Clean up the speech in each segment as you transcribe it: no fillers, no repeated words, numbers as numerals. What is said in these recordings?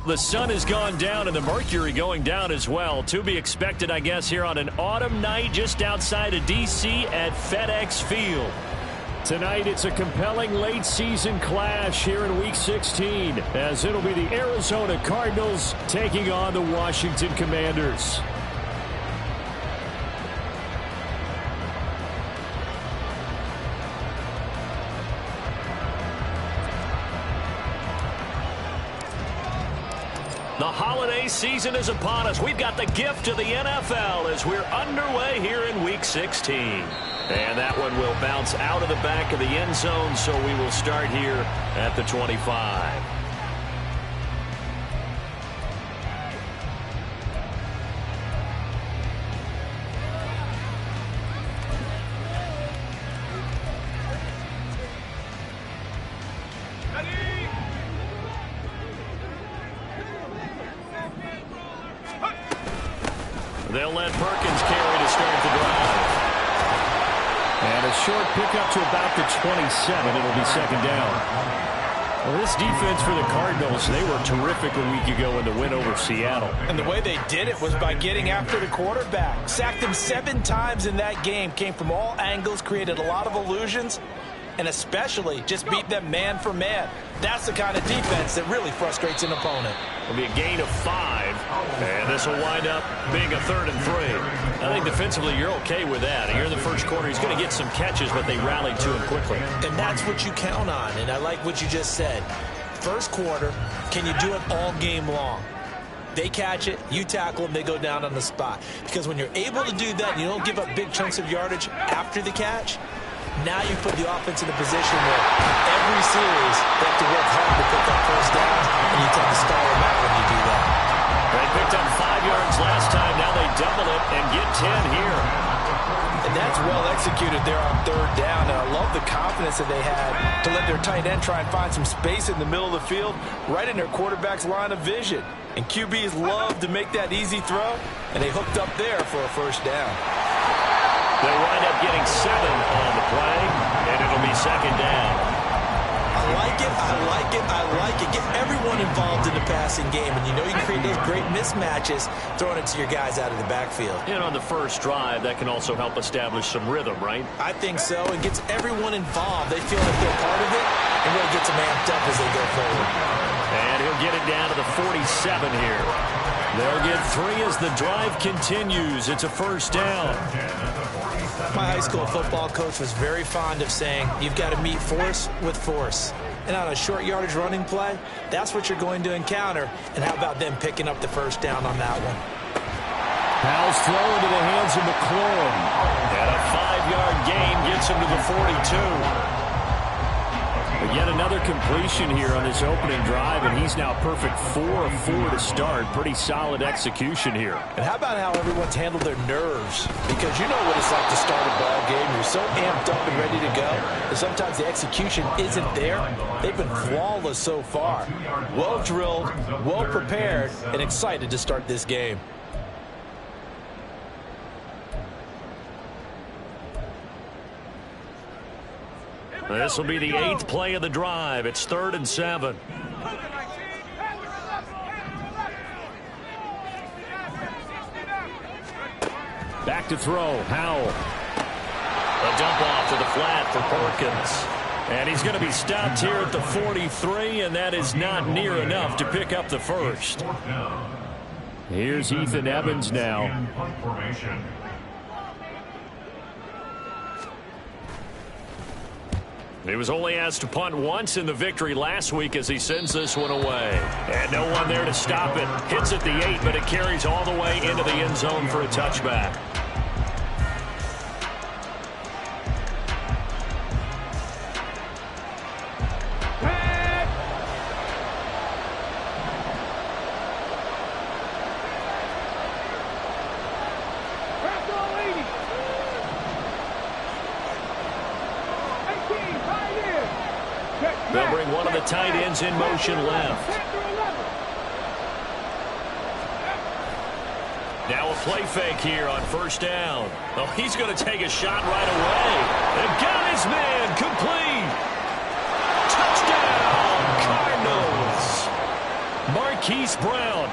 the sun has gone down and the mercury going down as well. To be expected, I guess, here on an autumn night just outside of D.C. at FedEx Field. Tonight, it's a compelling late-season clash here in Week 16, as it'll be the Arizona Cardinals taking on the Washington Commanders. The holiday season is upon us. We've got the gift of the NFL as we're underway here in Week 16. And that one will bounce out of the back of the end zone, so we will start here at the 25. They'll let Perkins carry to start the drive. And a short pickup to about the 27. It'll be second down. Well, this defense for the Cardinals, they were terrific a week ago in the win over Seattle. And the way they did it was by getting after the quarterback. Sacked him 7 times in that game. Came from all angles, created a lot of illusions, and especially just beat them man for man. That's the kind of defense that really frustrates an opponent. It'll be a gain of 5, and this will wind up being a 3rd and 3. I think defensively you're okay with that. Here in the first quarter, he's going to get some catches, but they rallied to him quickly. And that's what you count on, and I like what you just said. First quarter, can you do it all game long? They catch it, you tackle them, they go down on the spot. Because when you're able to do that, you don't give up big chunks of yardage after the catch, now you put the offense in a position where every series they have to work hard to pick up first down, and you tend to stall them out when you do that. They picked up 5 yards last time. Now they double it and get 10 here. And that's well executed there on 3rd down. And I love the confidence that they had to let their tight end try and find some space in the middle of the field, right in their quarterback's line of vision. And QBs love to make that easy throw, and they hooked up there for a first down. They'll wind up getting 7 on the play, and it'll be second down. I like it, I like it, I like it. Get everyone involved in the passing game, and you know you can create those great mismatches throwing it to your guys out of the backfield. And on the first drive, that can also help establish some rhythm, right? I think so. It gets everyone involved. They feel like they're part of it, and really gets them amped up as they go forward. And he'll get it down to the 47 here. They'll get 3 as the drive continues. It's a first down. My high school football coach was very fond of saying, you've got to meet force with force. And on a short yardage running play, that's what you're going to encounter. And how about them picking up the first down on that one? Powell's throw into the hands of McLaurin. And a 5-yard gain gets him to the 42. But yet another completion here on his opening drive, and he's now perfect 4 of 4 to start. Pretty solid execution here. And how about how everyone's handled their nerves? Because you know what it's like to start a ball game. You're so amped up and ready to go, and sometimes the execution isn't there. They've been flawless so far. Well drilled, well prepared, and excited to start this game. This will be the 8th play of the drive. It's 3rd and 7. Back to throw. Howell. A dump off to the flat for Perkins. And he's going to be stopped here at the 43, and that is not near enough to pick up the first. Here's Ethan Evans now. He was only asked to punt once in the victory last week as he sends this one away. And no one there to stop it. Hits at the 8, but it carries all the way into the end zone for a touchback. They'll bring one of the tight ends in motion left. Now a play fake here on first down. Oh, he's going to take a shot right away. And got his man complete. Touchdown, Cardinals. Mark Marquise Brown,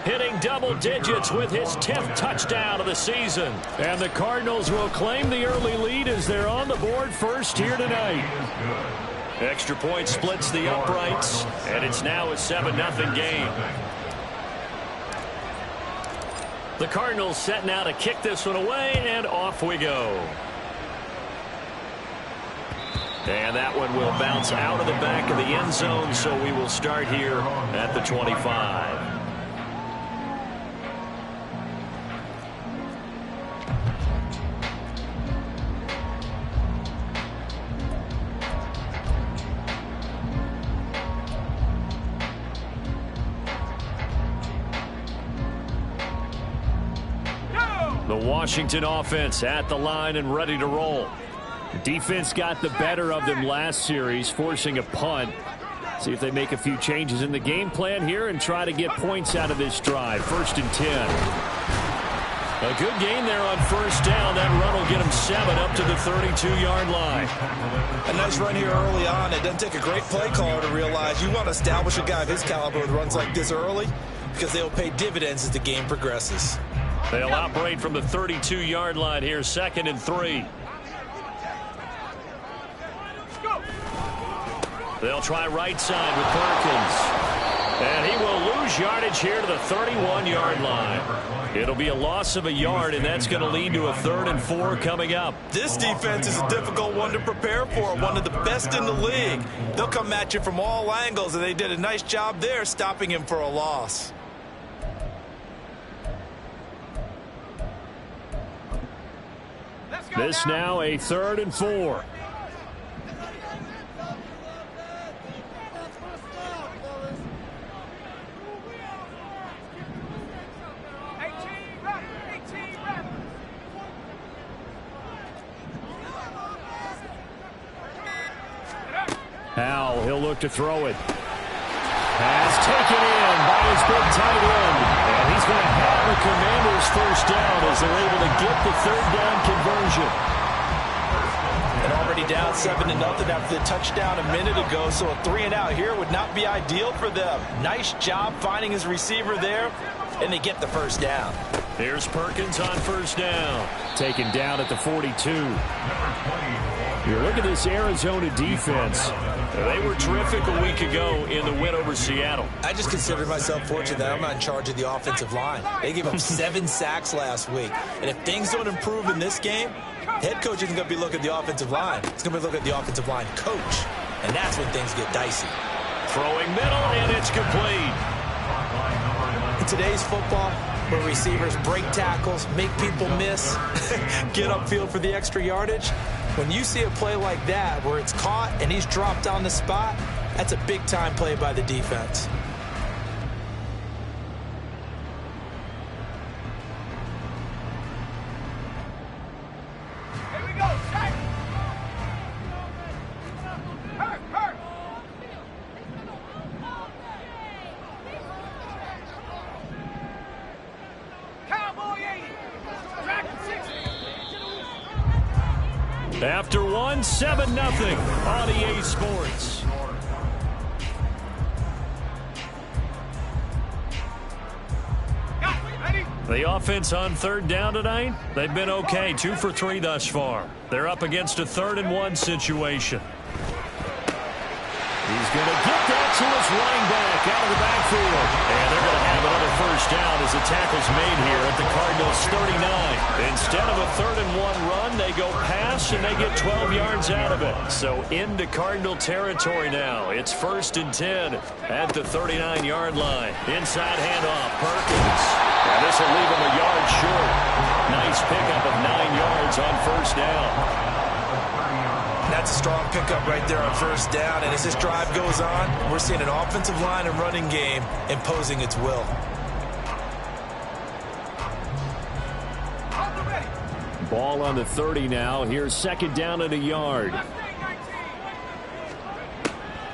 hitting double digits with his 10th touchdown of the season. And the Cardinals will claim the early lead as they're on the board first here tonight. Extra point splits the uprights, and it's now a 7-0 game. The Cardinals set now to kick this one away, and off we go. And that one will bounce out of the back of the end zone, so we will start here at the 25. The Washington offense at the line and ready to roll. The defense got the better of them last series, forcing a punt. See if they make a few changes in the game plan here and try to get points out of this drive. 1st and 10. A good gain there on first down. That run will get them 7 up to the 32-yard line. A nice run here early on. It doesn't take a great play caller to realize you want to establish a guy of his caliber with runs like this early because they'll pay dividends as the game progresses. They'll operate from the 32-yard line here, 2nd and 3. They'll try right side with Perkins. And he will lose yardage here to the 31-yard line. It'll be a loss of a yard, and that's going to lead to a 3rd and 4 coming up. This defense is a difficult one to prepare for, one of the best in the league. They'll come at you from all angles, and they did a nice job there stopping him for a loss. This now a 3rd and 4. Howell, he'll look to throw it. Pass taken in by his big tight end. And he's going to have the Commanders first down as they're able to get the 3rd down conversion. And already down 7-0 after the touchdown a minute ago, so a 3-and-out here would not be ideal for them. Nice job finding his receiver there, and they get the first down. Here's Perkins on first down. Taken down at the 42. You look at this Arizona defense. They were terrific a week ago in the win over Seattle. I just consider myself fortunate that I'm not in charge of the offensive line. They gave up 7 sacks last week. And if things don't improve in this game, head coach isn't going to be looking at the offensive line. He's going to be looking at the offensive line coach. And that's when things get dicey. Throwing middle, and it's complete. In today's football, where receivers break tackles, make people miss, get upfield for the extra yardage, when you see a play like that where it's caught and he's dropped on the spot, that's a big-time play by the defense. Here we go, Shaq. Hurt. Cowboy 80. Dragon 60. After one, 7-0 on EA Sports. The offense on 3rd down tonight, they've been okay. 2 for 3 thus far. They're up against a 3rd and 1 situation. He's going to get that to his running back out of the backfield. And they're going to have another first down as the tackle's made here at the Cardinals' 39. Instead of a 3rd and 1 run, they go pass and they get 12 yards out of it. So into Cardinal territory now. It's 1st and 10 at the 39-yard line. Inside handoff, Perkins. And this will leave him a yard short. Nice pickup of 9 yards on first down. That's a strong pickup right there on first down. And as this drive goes on, we're seeing an offensive line and running game imposing its will. Ball on the 30 now. Here's 2nd down and a yard.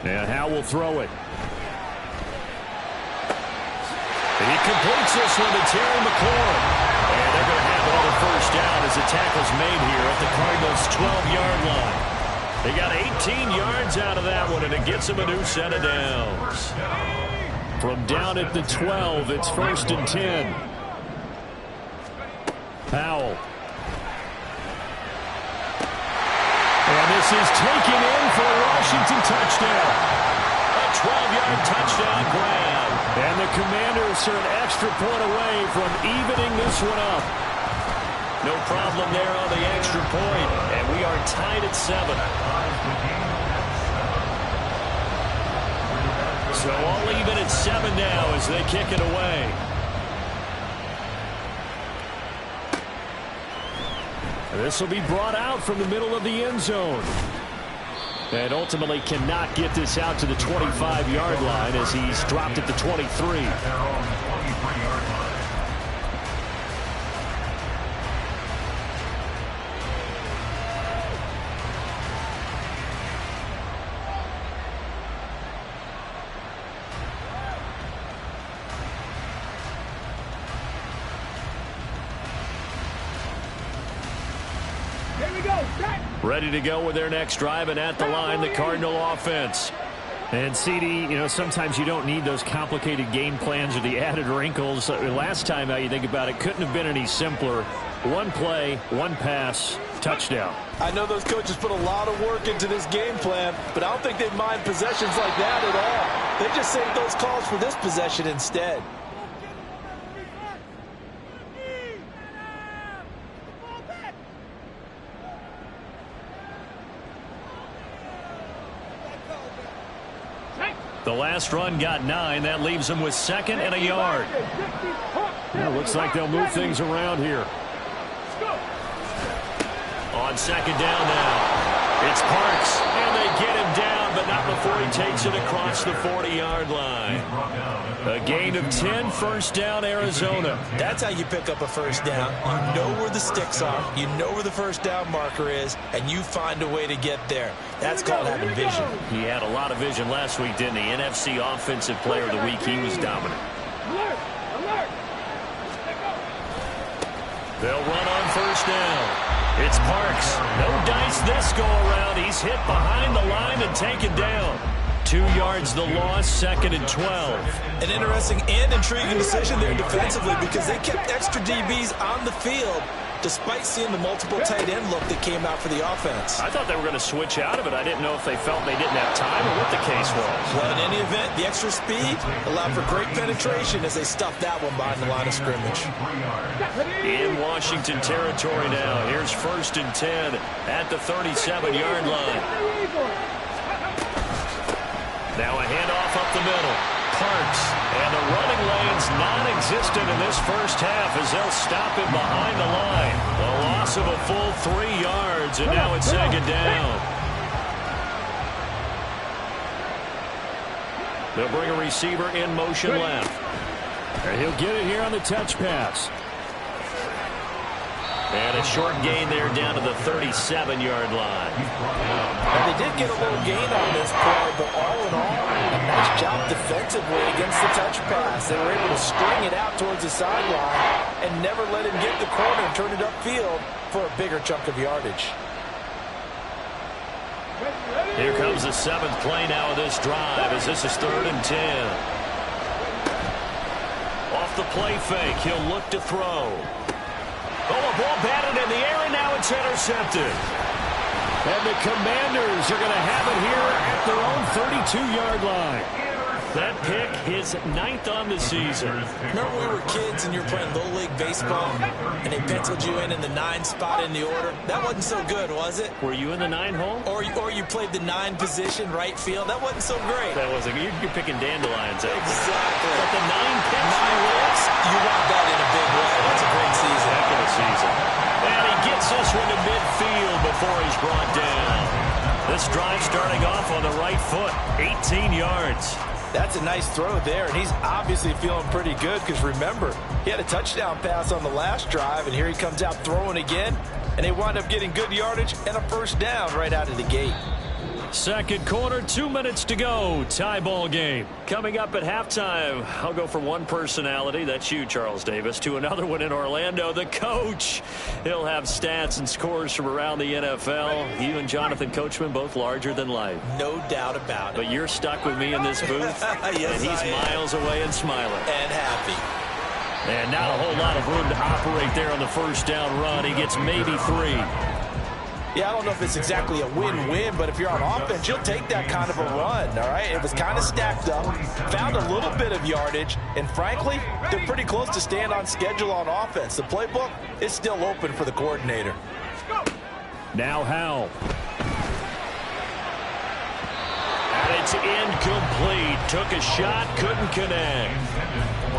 And Howell will throw it. He completes this one to Terry McLaurin. And they're going to have another first down as the tackle's made here at the Cardinals' 12-yard line. They got 18 yards out of that one, and it gets them a new set of downs. From down at the 12, it's 1st and 10. Powell. And this is taken in for a Washington touchdown. A 12-yard touchdown grab. And the Commanders are an extra point away from evening this one up. No problem there on the extra point. And we are tied at 7. So all even at 7 now as they kick it away. This will be brought out from the middle of the end zone. And ultimately cannot get this out to the 25-yard line as he's dropped at the 23. Ready to go with their next drive, and at the line, the Cardinal offense. And CD, you know, sometimes you don't need those complicated game plans or the added wrinkles. Last time out, you think about it, couldn't have been any simpler. One play, one pass, touchdown. I know those coaches put a lot of work into this game plan, but I don't think they mind possessions like that at all. They just save those calls for this possession instead. The last run got 9. That leaves them with 2nd and a yard. Yeah, looks like they'll move things around here. On 2nd down now. It's Parks, and they get him down, but not before he takes it across the 40-yard line. A gain of 10, 1st down, Arizona. That's how you pick up a 1st down. You know where the sticks are, you know where the 1st down marker is, and you find a way to get there. That's called having vision. He had a lot of vision last week, didn't he? NFC Offensive Player of the Week. He was dominant. Alert! Alert! They'll run on 1st down. It's Parks. No dice this go around. He's hit behind the line and taken down. 2 yards the loss, 2nd and 12. An interesting and intriguing decision there defensively because they kept extra DBs on the field despite seeing the multiple tight end look that came out for the offense. I thought they were going to switch out of it. I didn't know if they felt they didn't have time or what the case was. Well, in any event, the extra speed allowed for great penetration as they stuffed that one behind the line of scrimmage. In Washington territory now. Here's 1st and 10 at the 37-yard line. Now a handoff up the middle. Parks, and the running lane's non-existent in this first half as they'll stop him behind the line. A loss of a full 3 yards, and now it's 2nd down. They'll bring a receiver in motion left. And he'll get it here on the touch pass. And a short gain there down to the 37-yard line. Now, they did get a little gain on this play, but all in all, a nice job defensively against the touch pass. They were able to string it out towards the sideline and never let him get the corner and turn it upfield for a bigger chunk of yardage. Here comes the 7th play now of this drive as this is 3rd and 10. Off the play fake, he'll look to throw. Oh, a ball batted in the air, and now it's intercepted. And the Commanders are going to have it here at their own 32-yard line. That pick, his 9th on the season. Remember we were kids and you were playing Little League Baseball, and they penciled you in the 9 spot in the order? That wasn't so good, was it? Were you in the 9 hole? Or you played the 9 position, right field? That wasn't so great. That wasn't. You're picking dandelions out. Exactly. But the 9 picks. 9 whips, you want that in a big way. That's a great season. Heck of a season. And he gets this one to midfield before he's brought down. This drive starting off on the right foot, 18 yards. That's a nice throw there, and he's obviously feeling pretty good because, remember, he had a touchdown pass on the last drive, and here he comes out throwing again, and they wind up getting good yardage and a 1st down right out of the gate. Second quarter, 2 minutes to go. Tie ball game. Coming up at halftime, I'll go from one personality, that's you, Charles Davis, to another one in Orlando, the coach. He'll have stats and scores from around the NFL. You and Jonathan Coachman both larger than life. No doubt about it. But you're stuck with me in this booth, yes, and he's miles away and smiling. And happy. And not a whole lot of room to operate there on the first down run. He gets maybe 3. Yeah, I don't know if it's exactly a win-win, but if you're on offense, you'll take that kind of a run, all right? It was kind of stacked up, found a little bit of yardage, and frankly, they're pretty close to staying on schedule on offense. The playbook is still open for the coordinator. Now Howell. And it's incomplete. Took a shot, couldn't connect.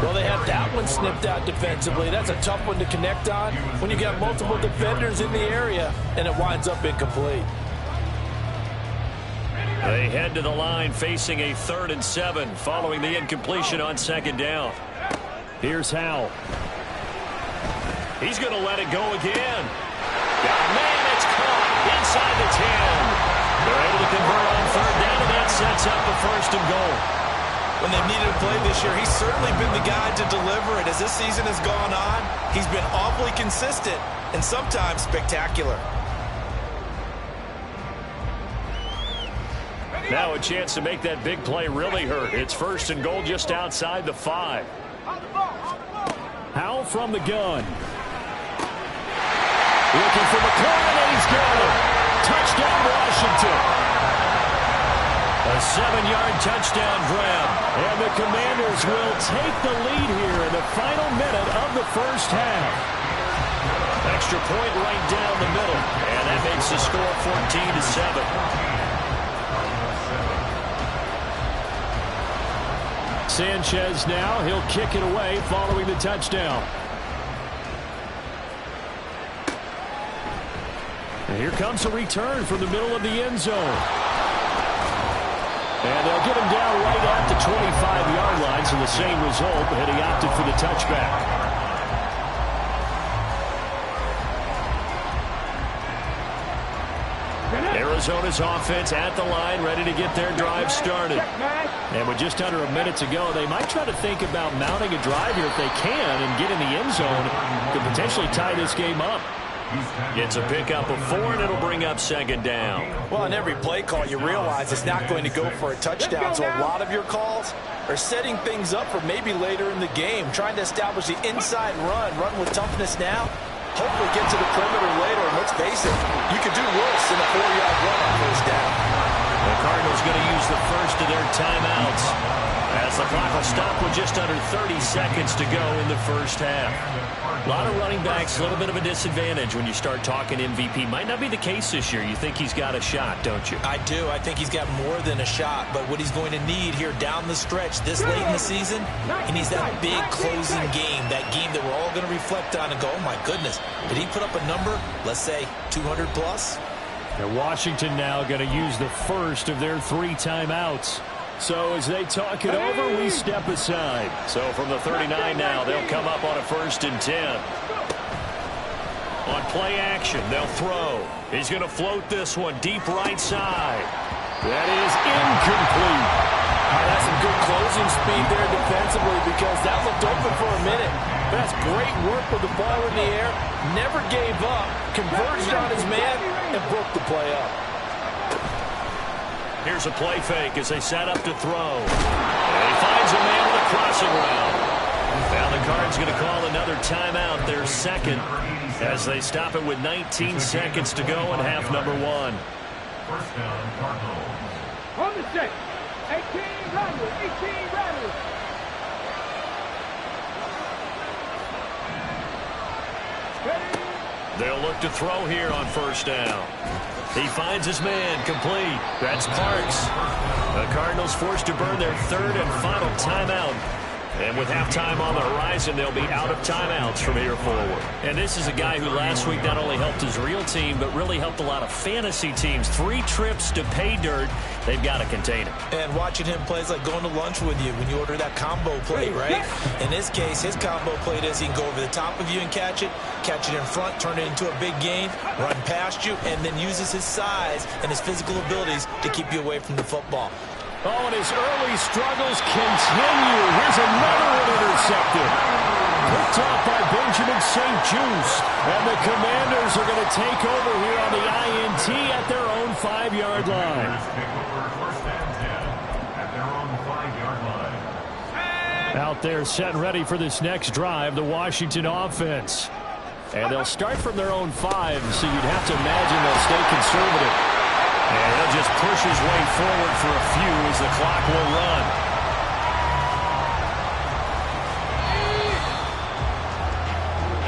Well, they have that one snipped out defensively. That's a tough one to connect on when you got multiple defenders in the area, and it winds up incomplete. They head to the line facing a 3rd and 7 following the incompletion on second down. Here's Howell. He's going to let it go again. Man, it's caught inside the 10. They're able to convert on 3rd down, and that sets up the 1st and goal. When they've needed to play this year, he's certainly been the guy to deliver it. As this season has gone on, he's been awfully consistent and sometimes spectacular. Now a chance to make that big play really hurt. It's 1st and goal just outside the 5. Howell from the gun. Looking for McLaurin, and he's got it. Touchdown, Washington. A 7-yard touchdown grab. And the Commanders will take the lead here in the final minute of the first half. Extra point right down the middle. And that makes the score 14-7. Sanchez now. He'll kick it away following the touchdown. And here comes a return from the middle of the end zone. And they'll get him down right at the 25-yard line, so the same result, and he opted for the touchback. Arizona's offense at the line, ready to get their drive started. And with just under a minute to go, they might try to think about mounting a drive here if they can and get in the end zone to potentially tie this game up. Gets a pickup of 4, and it'll bring up 2nd down. Well, on every play call, you realize it's not going to go for a touchdown, so a lot of your calls are setting things up for maybe later in the game, trying to establish the inside run with toughness now, hopefully get to the perimeter later, and let's face it, you could do worse than a 4-yard run on 1st down. The Cardinals going to use the first of their timeouts as the clock will stop with just under 30 seconds to go in the first half. A lot of running backs, a little bit of a disadvantage when you start talking MVP. Might not be the case this year. You think he's got a shot, don't you? I do. I think he's got more than a shot, but what he's going to need here down the stretch this late in the season, he needs that big closing game, that game that we're all going to reflect on and go, oh my goodness, did he put up a number, let's say 200 plus? And Washington now going to use the first of their 3 timeouts. So as they talk it over, we step aside. So from the 39 now, they'll come up on a 1st and 10. On play action, they'll throw. He's going to float this one deep right side. That is incomplete. That's some good closing speed there defensively because that looked open for a minute. But that's great work with the ball in the air. Never gave up. Converged on his man and broke the play up. Here's a play fake as they set up to throw. And he finds a man with a crossing route. Now the Cards going to call another timeout, their 2nd, as they stop it with 19 seconds to go in half number 1. 1st down, Cardinals. On the set. 18 runners. 18 runners. They'll look to throw here on 1st down. He finds his man, complete. That's Parks. The Cardinals forced to burn their 3rd and final timeout And with halftime on the horizon, they'll be out of timeouts from here forward. And this is a guy who last week not only helped his real team, but really helped a lot of fantasy teams. 3 trips to pay dirt. They've got to contain him. And watching him play is like going to lunch with you when you order that combo plate, right? In this case, his combo plate is he can go over the top of you and catch it in front, turn it into a big gain, run past you, and then uses his size and his physical abilities to keep you away from the football. Oh, and his early struggles continue. Here's another one intercepted. Picked off by Benjamin St. Juice. And the Commanders are going to take over here on the INT at their own 5-yard line. Out there set and ready for this next drive, the Washington offense. And they'll start from their own 5, so you'd have to imagine they'll stay conservative. And he'll just push his way forward for a few as the clock will run.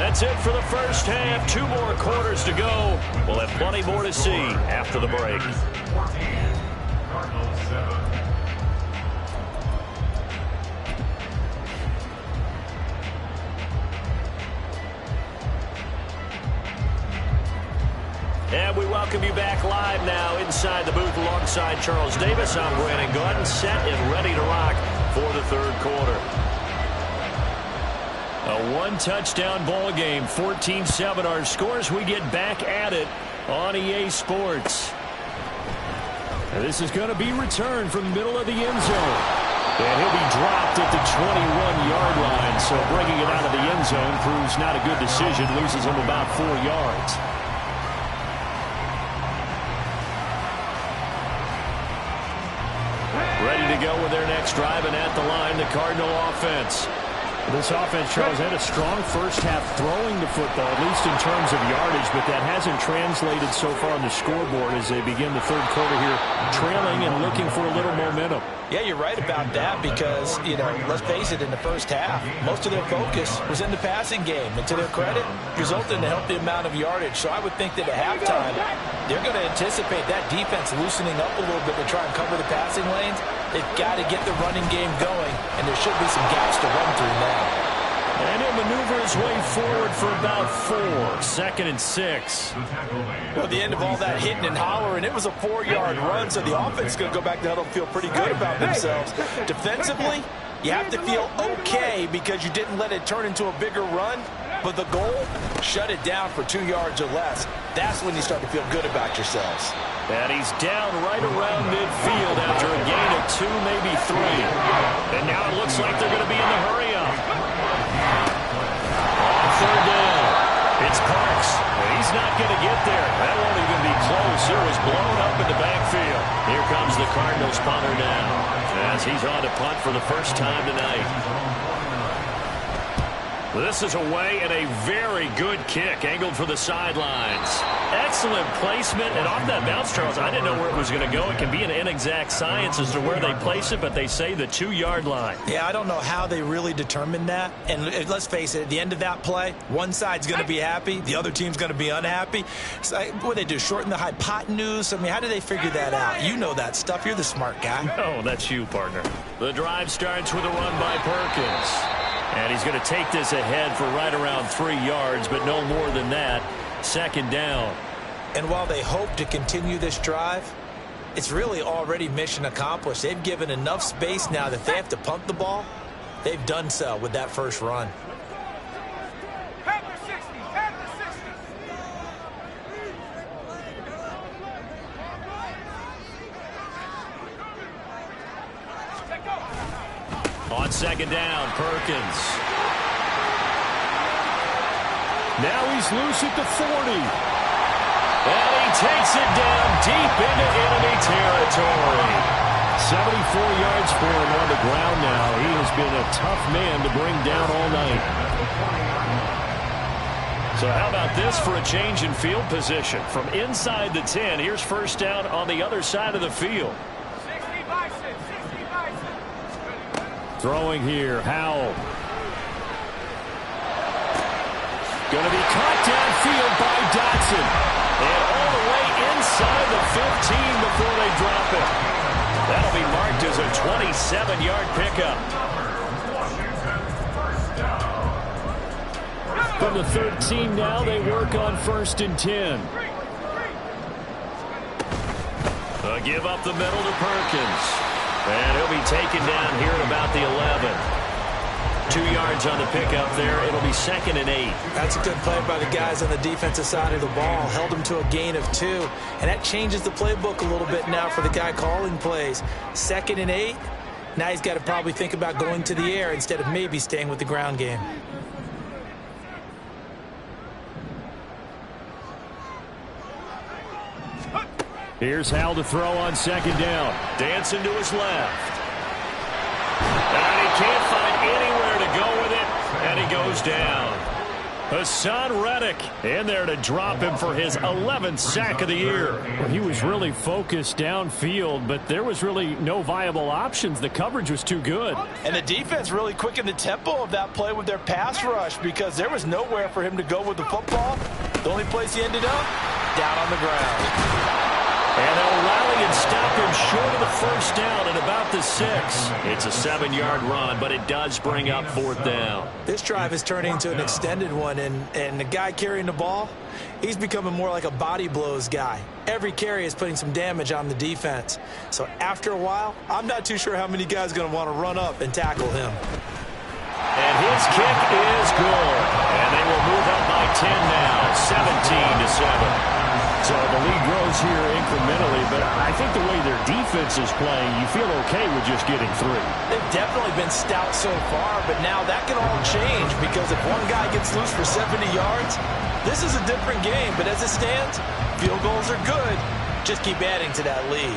That's it for the first half. 2 more quarters to go. We'll have plenty more to see after the break. And we welcome you back live now inside the booth alongside Charles Davis. I'm Brandon Gordon, set and ready to rock for the 3rd quarter. A 1-touchdown ball game, 14-7 our scores. We get back at it on EA Sports. And this is going to be returned from the middle of the end zone. And he'll be dropped at the 21-yard line. So bringing it out of the end zone proves not a good decision. Loses him about 4 yards. Ready to go with their next drive, and at the line, the Cardinal offense. This offense, Charles, had a strong first half throwing the football, at least in terms of yardage, but that hasn't translated so far on the scoreboard as they begin the 3rd quarter here, trailing and looking for a little momentum. Yeah, you're right about that because, let's face it, in the first half, most of their focus was in the passing game. And to their credit, resulted in a healthy amount of yardage. So I would think that at halftime, they're going to anticipate that defense loosening up a little bit to try and cover the passing lanes. They've got to get the running game going, and there should be some gaps to run through now. And he'll maneuver his way forward for about 4. 2nd and 6. Well, at the end of all that hitting and hollering, it was a 4-yard run, so the offense is going to go back to huddle and feel pretty good about themselves. Defensively, you have to feel okay because you didn't let it turn into a bigger run, but the goal, shut it down for 2 yards or less. That's when you start to feel good about yourselves. And he's down right around midfield after a gain of 2, maybe 3. And now it looks like they're going to be in the hurry-up. On 3rd down, it's Parks. And he's not going to get there. That won't even be close. It was blown up in the backfield. Here comes the Cardinals punter now, as he's on to punt for the first time tonight. This is away and a very good kick, angled for the sidelines. Excellent placement, and off that bounce, Charles, I didn't know where it was going to go. It can be an inexact science as to where they place it, but they say the 2-yard line. Yeah, I don't know how they really determined that. And let's face it, at the end of that play, one side's going to be happy, the other team's going to be unhappy. So, what do they do, shorten the hypotenuse? I mean, how do they figure that out? You know that stuff. You're the smart guy. Oh, that's you, partner. The drive starts with a run by Perkins. And he's going to take this ahead for right around 3 yards, but no more than that. 2nd down. And while they hope to continue this drive, it's really already mission accomplished. They've given enough space now that they have to punt the ball. They've done so with that first run. On 2nd down, Perkins. Now he's loose at the 40. And he takes it down deep into enemy territory. 74 yards for him on the ground now. He has been a tough man to bring down all night. So how about this for a change in field position? From inside the 10, here's 1st down on the other side of the field. Throwing here, Howell. Going to be caught downfield by Dotson. And all the way inside the 15 before they drop it. That'll be marked as a 27-yard pickup. From the 13 now, they work on 1st and 10. A give up the middle to Perkins. And he'll be taken down here at about the 11. 2 yards on the pickup there. It'll be 2nd and 8. That's a good play by the guys on the defensive side of the ball. Held them to a gain of 2. And that changes the playbook a little bit now for the guy calling plays. 2nd and 8. Now he's got to probably think about going to the air instead of maybe staying with the ground game. Here's Hal to throw on 2nd down. Dancing to his left. And he can't find anywhere to go with it. And he goes down. Hassan Reddick in there to drop him for his 11th sack of the year. Well, he was really focused downfield, but there was really no viable options. The coverage was too good. And the defense really quickened the tempo of that play with their pass rush because there was nowhere for him to go with the football. The only place he ended up, down on the ground. And they'll rally and stop him short of the 1st down at about the 6. It's a 7-yard run, but it does bring up 4th down. This drive is turning into an extended one, and the guy carrying the ball, he's becoming more like a body blows guy. Every carry is putting some damage on the defense. So after a while, I'm not too sure how many guys are going to want to run up and tackle him. And his kick is good. And they will move up by 10 now, 17-7. So the lead grows here incrementally, but I think the way their defense is playing, you feel okay with just getting 3. They've definitely been stout so far, but now that can all change because if one guy gets loose for 70 yards, this is a different game. But as it stands, field goals are good. Just keep adding to that lead.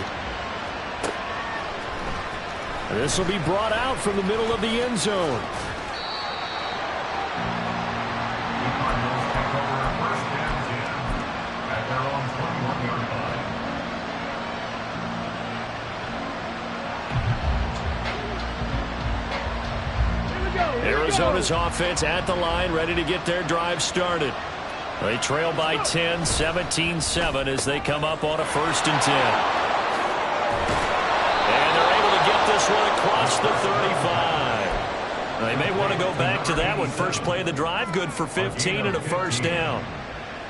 This will be brought out from the middle of the end zone. Arizona's offense at the line, ready to get their drive started. They trail by 10, 17-7 as they come up on a 1st and 10. And they're able to get this one across the 35. They may want to go back to that one. First play of the drive, good for 15 and a 1st down.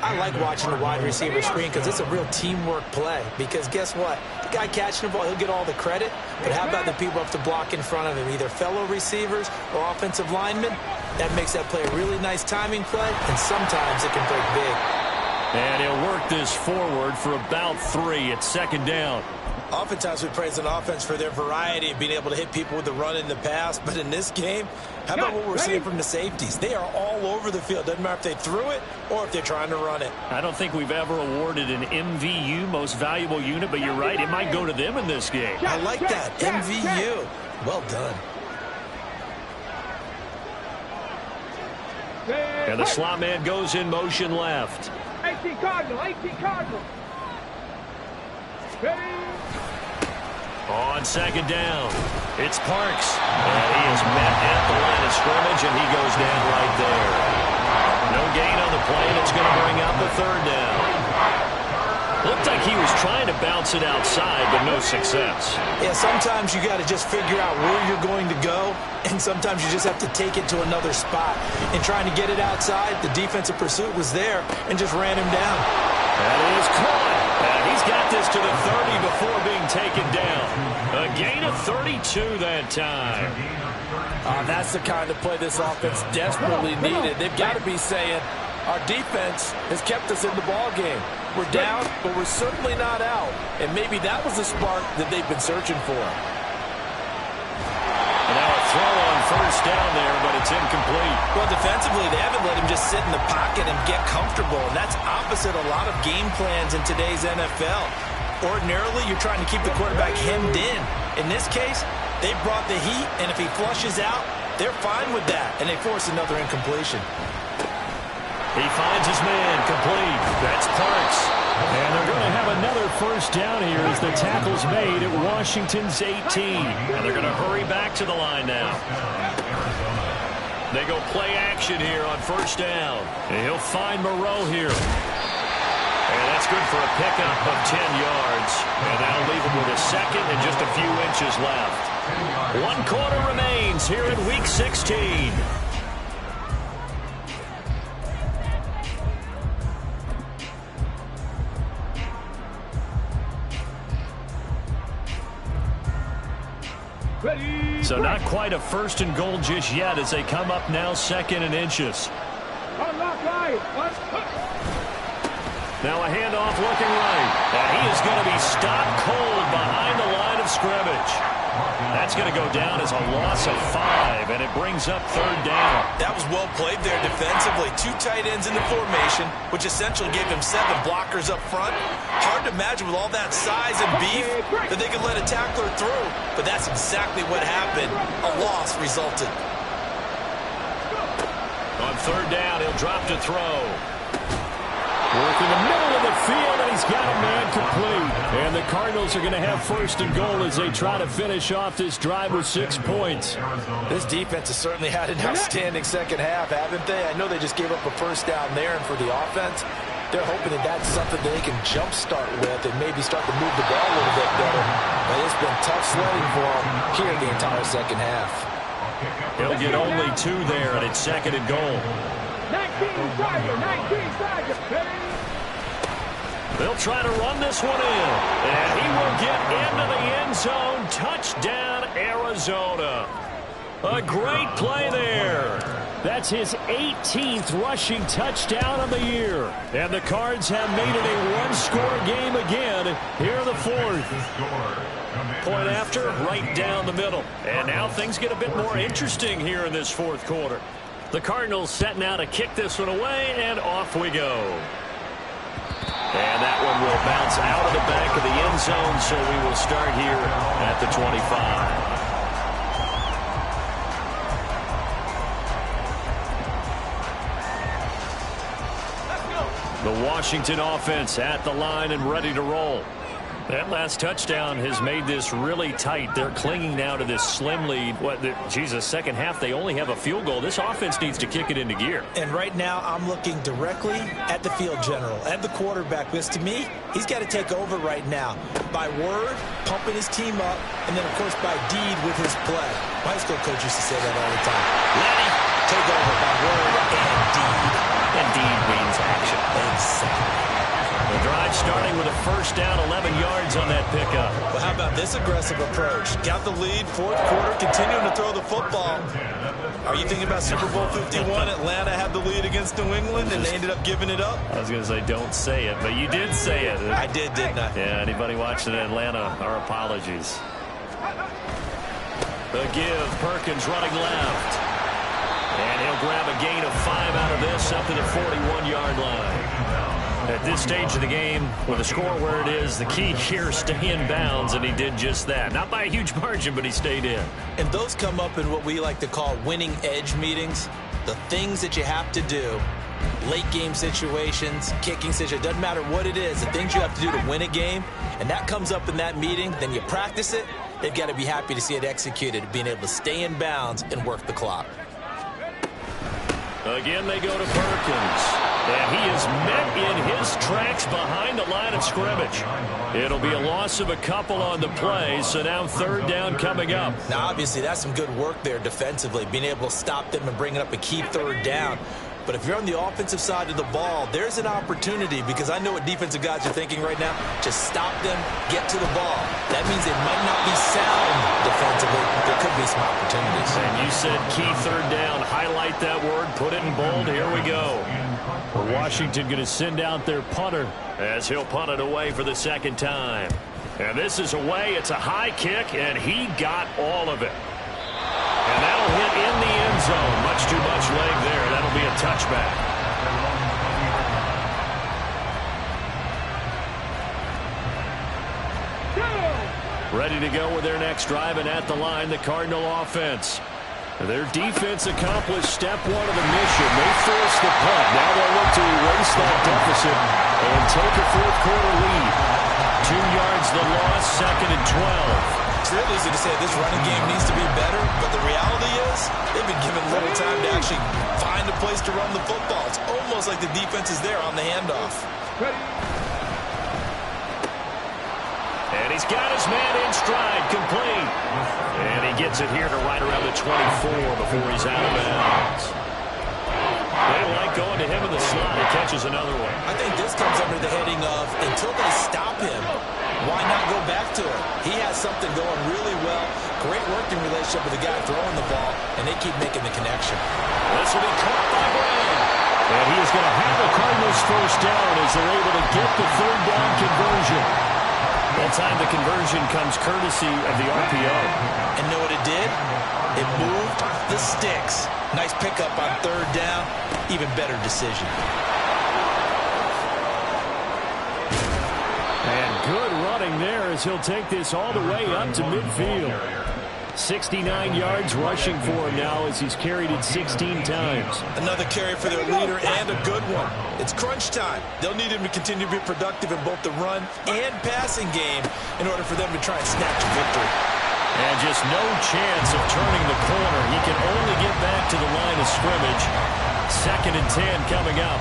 I like watching the wide receiver screen because it's a real teamwork play. Because guess what? The guy catching the ball, he'll get all the credit. But how about the people up to block in front of him, either fellow receivers or offensive linemen? That makes that play a really nice timing play, and sometimes it can break big. And he'll work this forward for about 3 at 2nd down. Oftentimes we praise an offense for their variety of being able to hit people with the run in the pass. But in this game, how about what we're seeing from the safeties? They are all over the field. Doesn't matter if they threw it or if they're trying to run it. I don't think we've ever awarded an MVU, most valuable unit, but you're right, it might go to them in this game. I like that, MVU. Well done. And the slot man goes in motion left. 18 Cardinal, 18 Cardinal. On 2nd down, it's Parks. And he is met at the line of scrimmage, and he goes down right there. No gain on the play, and it's going to bring up a 3rd down. Looked like he was trying to bounce it outside, but no success. Yeah, sometimes you got to just figure out where you're going to go, and sometimes you just have to take it to another spot. In trying to get it outside, the defensive pursuit was there and just ran him down. That is caught. And he's got this to the 30 before being taken down. A gain of 32 that time. That's the kind of play this offense desperately needed. They've got to be saying, our defense has kept us in the ball game. We're down, but we're certainly not out. And maybe that was the spark that they've been searching for. And now a throw on 1st down there, but it's incomplete. Well, defensively, they haven't let him just sit in the pocket and get comfortable. And that's opposite a lot of game plans in today's NFL. Ordinarily, you're trying to keep the quarterback hemmed in. In this case, they brought the heat, and if he flushes out, they're fine with that. And they force another incompletion. He finds his man complete. That's Parks. And they're going to have another 1st down here as the tackle's made at Washington's 18. And they're going to hurry back to the line now. They go play action here on 1st down. And he'll find Moreau here. And that's good for a pickup of 10 yards. And that'll leave him with a 2nd and just a few inches left. 1 quarter remains here in Week 16. So not quite a first and goal just yet as they come up now 2nd and inches. Now a handoff looking right. And he is going to be stopped cold behind the line of scrimmage. That's going to go down as a loss of 5, and it brings up 3rd down. That was well played there defensively. 2 tight ends in the formation, which essentially gave him 7 blockers up front. Hard to imagine with all that size and beef that they could let a tackler through, but that's exactly what happened. A loss resulted. On 3rd down, he'll drop to throw. Work in the middle of the field, and he's got a man complete. And the Cardinals are going to have 1st and goal as they try to finish off this drive with 6 points. This defense has certainly had an outstanding second half, haven't they? I know they just gave up a 1st down there, and for the offense, they're hoping that that's something that they can jumpstart with and maybe start to move the ball a little bit better. But it's been tough sledding for them here the entire second half. He'll get only 2 there, and it's 2nd and goal. 19 Tigers, They'll try to run this one in, and he will get into the end zone. Touchdown, Arizona. A great play there. That's his 18th rushing touchdown of the year. And the Cards have made it a one-score game again here in the 4th. Point after, right down the middle. And now things get a bit more interesting here in this 4th quarter. The Cardinals setting out to kick this one away, and off we go. And that one will bounce out of the back of the end zone, so we will start here at the 25. The Washington offense at the line and ready to roll. That last touchdown has made this really tight. They're clinging now to this slim lead. Second half, they only have a field goal. This offense needs to kick it into gear. And right now, I'm looking directly at the field general, at the quarterback, because to me, he's got to take over right now. By word, pumping his team up, and then, of course, by deed with his play. My high school coach used to say that all the time. Lenny, take over by word and deed. And deed means action. Exactly. The drive starting with a 1st down, 11 yards on that pickup. Well, how about this aggressive approach? Got the lead, 4th quarter, continuing to throw the football. Are you thinking about Super Bowl 51? Atlanta had the lead against New England, and they ended up giving it up? I was going to say, don't say it, but you did say it. I did, didn't I? Yeah, anybody watching in Atlanta, our apologies. The give, Perkins running left. And he'll grab a gain of 5 out of this up to the 41-yard line. At this stage of the game, with the score where it is, the key here, stay in bounds, and he did just that. Not by a huge margin, but he stayed in. And those come up in what we like to call winning edge meetings. The things that you have to do, late game situations, kicking situations, doesn't matter what it is, the things you have to do to win a game, and that comes up in that meeting, then you practice it, they've got to be happy to see it executed, being able to stay in bounds and work the clock. Again, they go to Perkins. And he is met in his tracks behind the line of scrimmage. It'll be a loss of a couple on the play, so now 3rd down coming up. Now, obviously, that's some good work there defensively, being able to stop them and bringing up a key 3rd down. But if you're on the offensive side of the ball, there's an opportunity, because I know what defensive guys are thinking right now. Just stop them, get to the ball. That means they might not be sound defensively. There could be some opportunities. And you said key 3rd down. Highlight that word. Put it in bold. Here we go. Washington going to send out their punter as he'll punt it away for the 2nd time. And this is away. It's a high kick, and he got all of it. And that'll hit in the end zone. Much too much leg there. That'll be a touchback. Ready to go with their next drive, and at the line, the Cardinal offense. Their defense accomplished step 1 of the mission. They forced the punt. Now they'll look to erase that deficit and take a 4th quarter lead. 2 yards the loss, 2nd and 12. It's real easy to say this running game needs to be better, but the reality is they've been given little time to actually find a place to run the football. It's almost like the defense is there on the handoff. And he's got his man in stride, complete. And he gets it here to right around the 24 before he's out of bounds. They like going to him in the slot. He catches another one. I think this comes under the heading of, until they stop him, why not go back to it? He has something going really well. great working relationship with the guy throwing the ball, and they keep making the connection. This will be caught by Graham. And he is going to have the Cardinals first down as they're able to get the third down conversion. That time the conversion comes courtesy of the RPO. And know what it did? It moved the sticks. Nice pickup on third down. Even better decision. And good running there as he'll take this all the way up to midfield. 69 yards rushing for him now as he's carried it 16 times. Another carry for their leader and a good one. It's crunch time. They'll need him to continue to be productive in both the run and passing game in order for them to try and snatch victory. And just no chance of turning the corner. He can only get back to the line of scrimmage. 2nd and 10 coming up.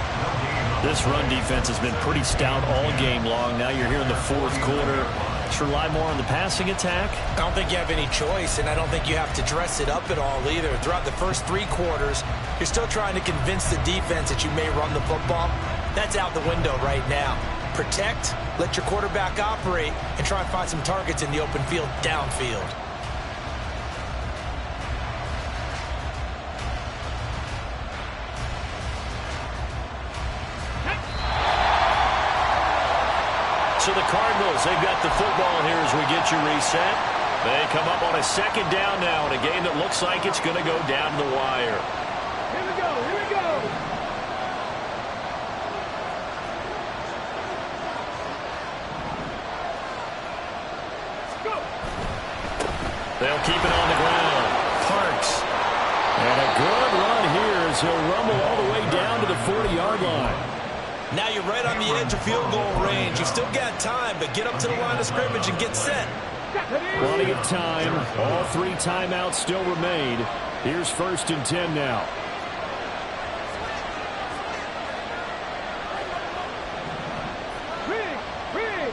This run defense has been pretty stout all game long. Now you're here in the 4th quarter. Should rely more on the passing attack? I don't think you have any choice, and I don't think you have to dress it up at all either. Throughout the first 3 quarters, you're still trying to convince the defense that you may run the football. That's out the window right now. Protect, let your quarterback operate, and try and find some targets in the open field downfield. So the Cardinals, they've got the football here as we get you reset. They come up on a 2nd down now in a game that looks like it's going to go down the wire. Here we go, here we go. Go. They'll keep it on the ground. Parks. And a good run here as he'll rumble all the way down to the 40-yard line. Now you're right on the edge of field goal range. You've still got time, but get up to the line of scrimmage and get set. Plenty of time. All 3 timeouts still remain. Here's 1st and 10 now. Big.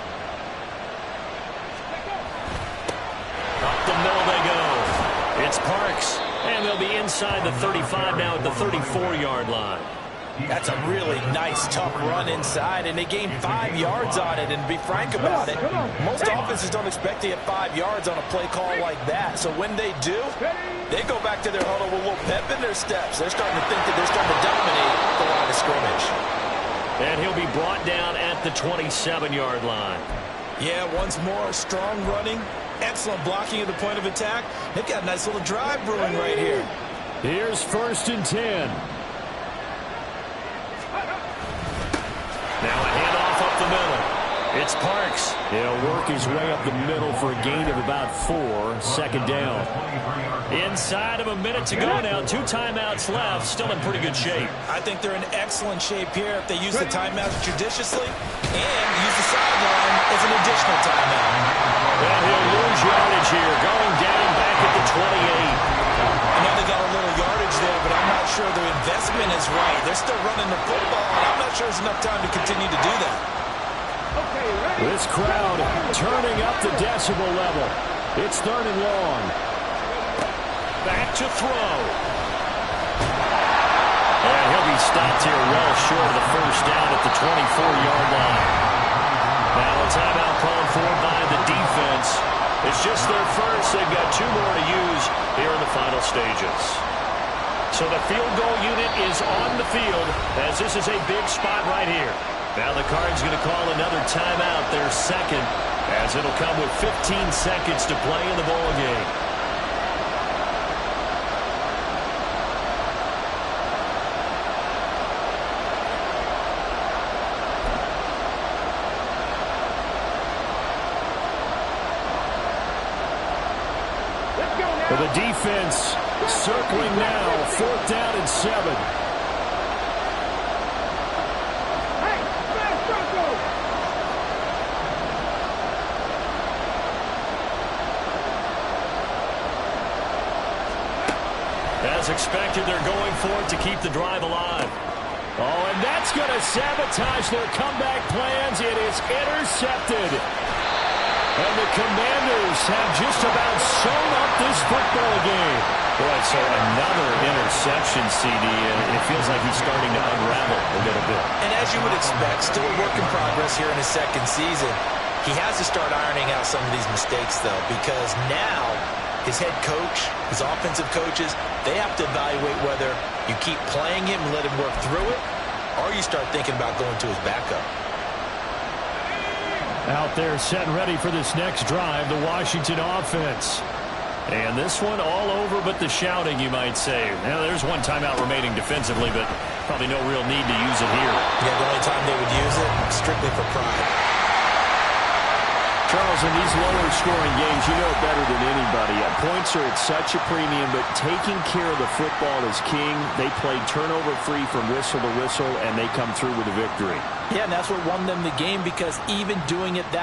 Up the middle they go. It's Parks. And they'll be inside the 35 now at the 34-yard line. That's a really nice, tough run inside, and they gained 5 yards on it. And to be frank about it, most offenses don't expect to get 5 yards on a play call like that. So when they do, they go back to their huddle with a little pep in their steps. They're starting to think that they're starting to dominate the line of scrimmage. And he'll be brought down at the 27-yard line. Yeah, once more, strong running, excellent blocking at the point of attack. They've got a nice little drive brewing right here. Here's 1st and 10. Now a handoff up the middle. It's Parks. He'll work his way up the middle for a gain of about 4. 2nd down. Inside of a minute to go now. 2 timeouts left. Still in pretty good shape. I think they're in excellent shape here if they use the timeouts judiciously and use the sideline as an additional timeout. And he'll lose yardage here. Going down back at the 28. I know they got a little yardage there, but I'm not sure their investment is right. They're still running the football, and I'm not sure there's enough time to continue to do that. This crowd turning up the decibel level. It's 3rd and long. Back to throw. And he'll be stopped here well short of the 1st down at the 24-yard line. Now a timeout called for by the defense. It's just their first. They've got 2 more to use here in the final stages. So the field goal unit is on the field as this is a big spot right here. Now the Cards going to call another timeout, their 2nd, as it'll come with 15 seconds to play in the ball game. For the defense, circling now, 4th down and 7. As expected, they're going for it to keep the drive alive. Oh, and that's going to sabotage their comeback plans. It is intercepted. And the Commanders have just about sewn up this football game. Boy, so another interception, CD, and it feels like he's starting to unravel a little bit. And as you would expect, still a work in progress here in his 2nd season. He has to start ironing out some of these mistakes, though, because now his head coach, his offensive coaches, they have to evaluate whether you keep playing him and let him work through it, or you start thinking about going to his backup. Out there set and ready for this next drive, the Washington offense. And this one all over but the shouting, you might say. Now, there's one timeout remaining defensively, but probably no real need to use it here. Yeah, the only time they would use it, strictly for pride. Charles, in these lower scoring games, you know better than anybody. Points are at such a premium, but taking care of the football is king. They played turnover-free from whistle to whistle, and they come through with a victory. Yeah, and that's what won them the game, because even doing it that